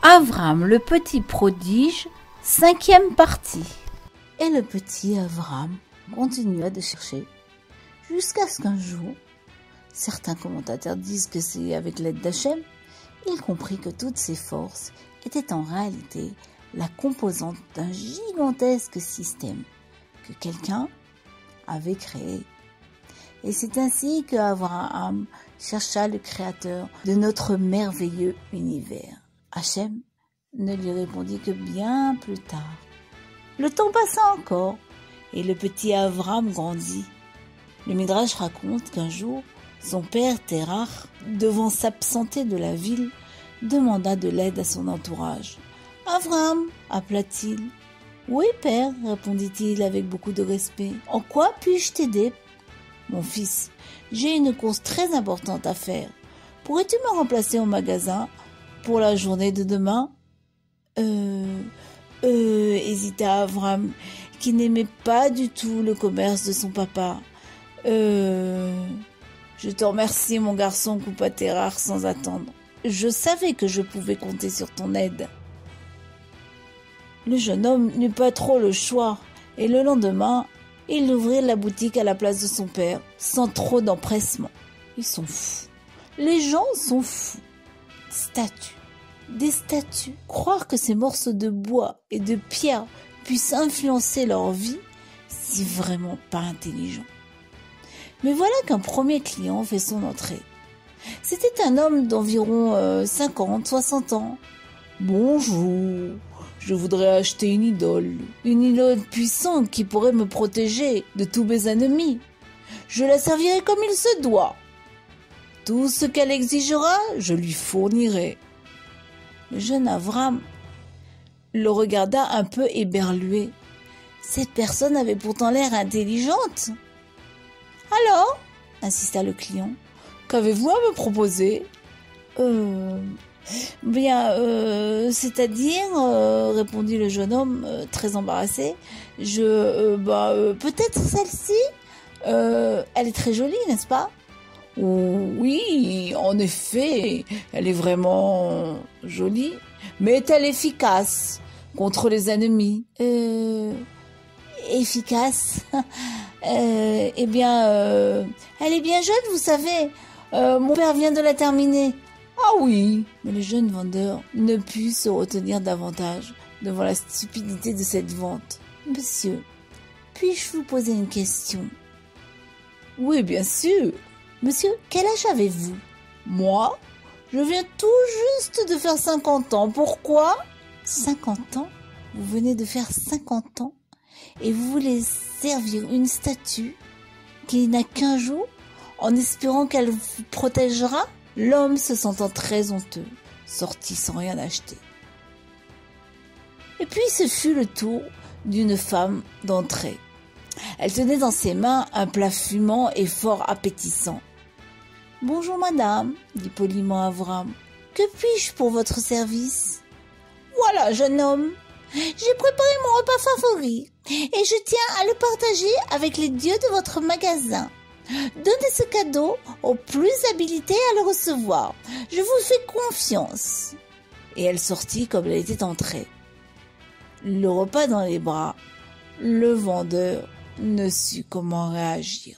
Avram le petit prodige, 5e partie. Et le petit Avram continua de chercher jusqu'à ce qu'un jour, certains commentateurs disent que c'est avec l'aide d'Hachem, il comprit que toutes ses forces étaient en réalité la composante d'un gigantesque système que quelqu'un avait créé. Et c'est ainsi que Abraham chercha le créateur de notre merveilleux univers. Hachem ne lui répondit que bien plus tard. Le temps passa encore et le petit Avram grandit. Le Midrash raconte qu'un jour, son père Terach, devant s'absenter de la ville, demanda de l'aide à son entourage. « Avram » appela-t-il. « Oui, père » répondit-il avec beaucoup de respect. « En quoi puis-je t'aider ?»« Mon fils, j'ai une course très importante à faire. Pourrais-tu me remplacer au magasin pour la journée de demain ?» hésita Avram, qui n'aimait pas du tout le commerce de son papa. « Je te remercie, mon garçon, coupa Terach sans attendre. Je savais que je pouvais compter sur ton aide. » Le jeune homme n'eut pas trop le choix, et le lendemain, il ouvrit la boutique à la place de son père, sans trop d'empressement. Ils sont fous. Les gens sont fous. Des statues. Croire que ces morceaux de bois et de pierre puissent influencer leur vie, c'est vraiment pas intelligent. Mais voilà qu'un premier client fait son entrée. C'était un homme d'environ 50-60 ans. « Bonjour, je voudrais acheter une idole puissante qui pourrait me protéger de tous mes ennemis. Je la servirai comme il se doit. Tout ce qu'elle exigera, je lui fournirai. » Le jeune Avram le regarda un peu éberlué. Cette personne avait pourtant l'air intelligente. « Alors ?» insista le client. « Qu'avez-vous à me proposer ?»« c'est-à-dire, répondit le jeune homme très embarrassé. « peut-être celle-ci elle est très jolie, n'est-ce pas ?» « Oui, en effet, elle est vraiment jolie, mais est-elle efficace contre les ennemis ?»« Efficace elle est bien jeune, vous savez. Mon père vient de la terminer. »« Ah oui !» Mais le jeune vendeur ne put se retenir davantage devant la stupidité de cette vente. « Monsieur, puis-je vous poser une question ?»« Oui, bien sûr. » « Monsieur, quel âge avez-vous ?»« Moi, je viens tout juste de faire 50 ans. Pourquoi ?»« 50 ans ? Vous venez de faire 50 ans et vous voulez servir une statue qui n'a qu'un jour en espérant qu'elle vous protégera ?» L'homme, se sentant très honteux, sortit sans rien acheter. Et puis ce fut le tour d'une femme d'entrer. Elle tenait dans ses mains un plat fumant et fort appétissant. « Bonjour madame, dit poliment Avram. Que puis-je pour votre service ?»« Voilà, jeune homme, j'ai préparé mon repas favori et je tiens à le partager avec les dieux de votre magasin. Donnez ce cadeau aux plus habilités à le recevoir. Je vous fais confiance. » Et elle sortit comme elle était entrée. Le repas dans les bras, le vendeur ne sut comment réagir.